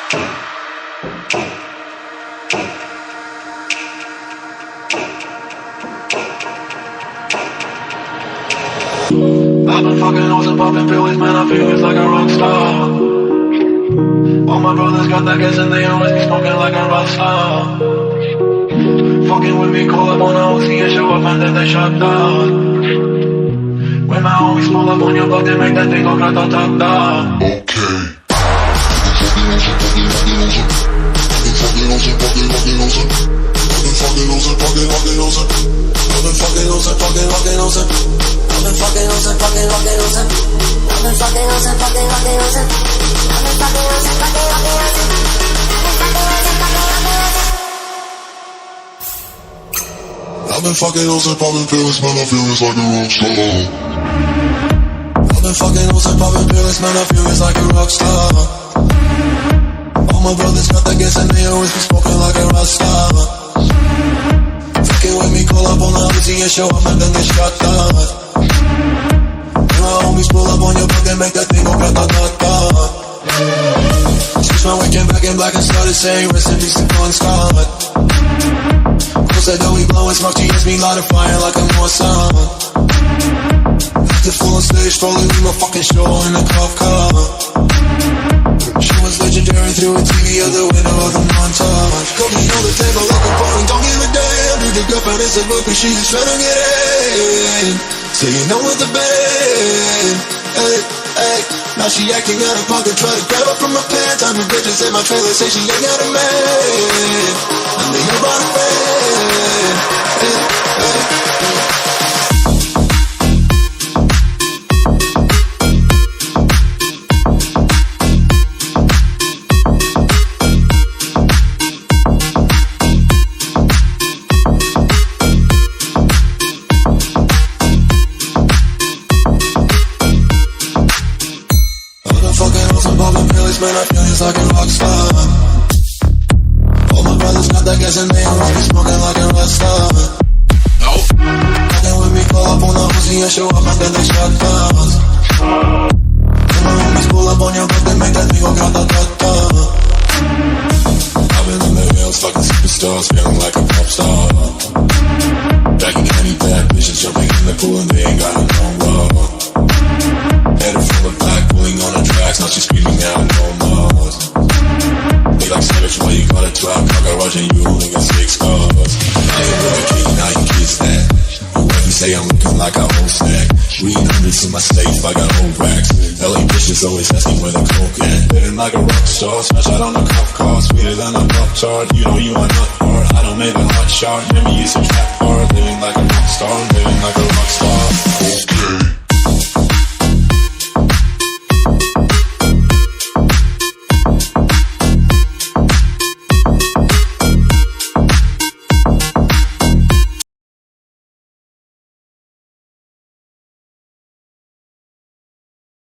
I've been fucking hoes and popping pills, man, I feel it's like a rock star. All my brothers got that gas and they always be smoking like a rock star. Fucking with me, call up on a OC and show up and then they shut down. When my homies pull up on your block, they make that thing go grata-ta-ta. Okay. I've been fucking hoes and popping pills, man, I feel it's like a rock star. I've been fucking hoes and popping pills, man, I feel it's like a rock star. All my brothers got that gas and they always be smoking like a rock star. Fucking with me, call up on the Uzi and show up and then they shut down. When my homies pull up on your block, they make that thing go grata-ta-ta. Switch my weekend back in black and started saying rest in peace to Bon Scott. Said that we blowin' smoke, she hits me light a fire like I'm on sun. After full on stage, probably leave my fucking show in a cop car. She was legendary through a TV out the window of the montage. Cooking on the table like a phone, don't give a damn. Dude, the girlfriend is a book, but she just tryna get in. So you know with the band, hey, hey. Now she acting out of pocket, try to grab her from my pants. I'm a bitches in my trailer, say she ain't got a man. I'm the new bottom man. Hey, hey, hey. Man, I feel it's like a rock star. All my brothers got that gas and they always be smoking like a rock star. Nope. Fucking with me, call up on the Uzi and show up and then they shut down. When my homies pull up on your block, they make that thing go grata-ta-ta. I've been in the hills, fucking superstars, feeling like a pop star. Jacking any bad bitches, jumping in the pool and they ain't got no love. Headed full of black, pulling on the tracks, now she's screaming out no more. They like savage, why you got a 12 car garage and you only got 6 cars. I ain't with a king, now you kiss that. You ever say I'm looking like a whole snack. 300s in my safe, I got old racks. LA bitches always asking where the coke at. Living like a rock star, smash out on a cop car. Sweeter than a pop chart, you know you are not hard. I don't make a hot shot, never use a trap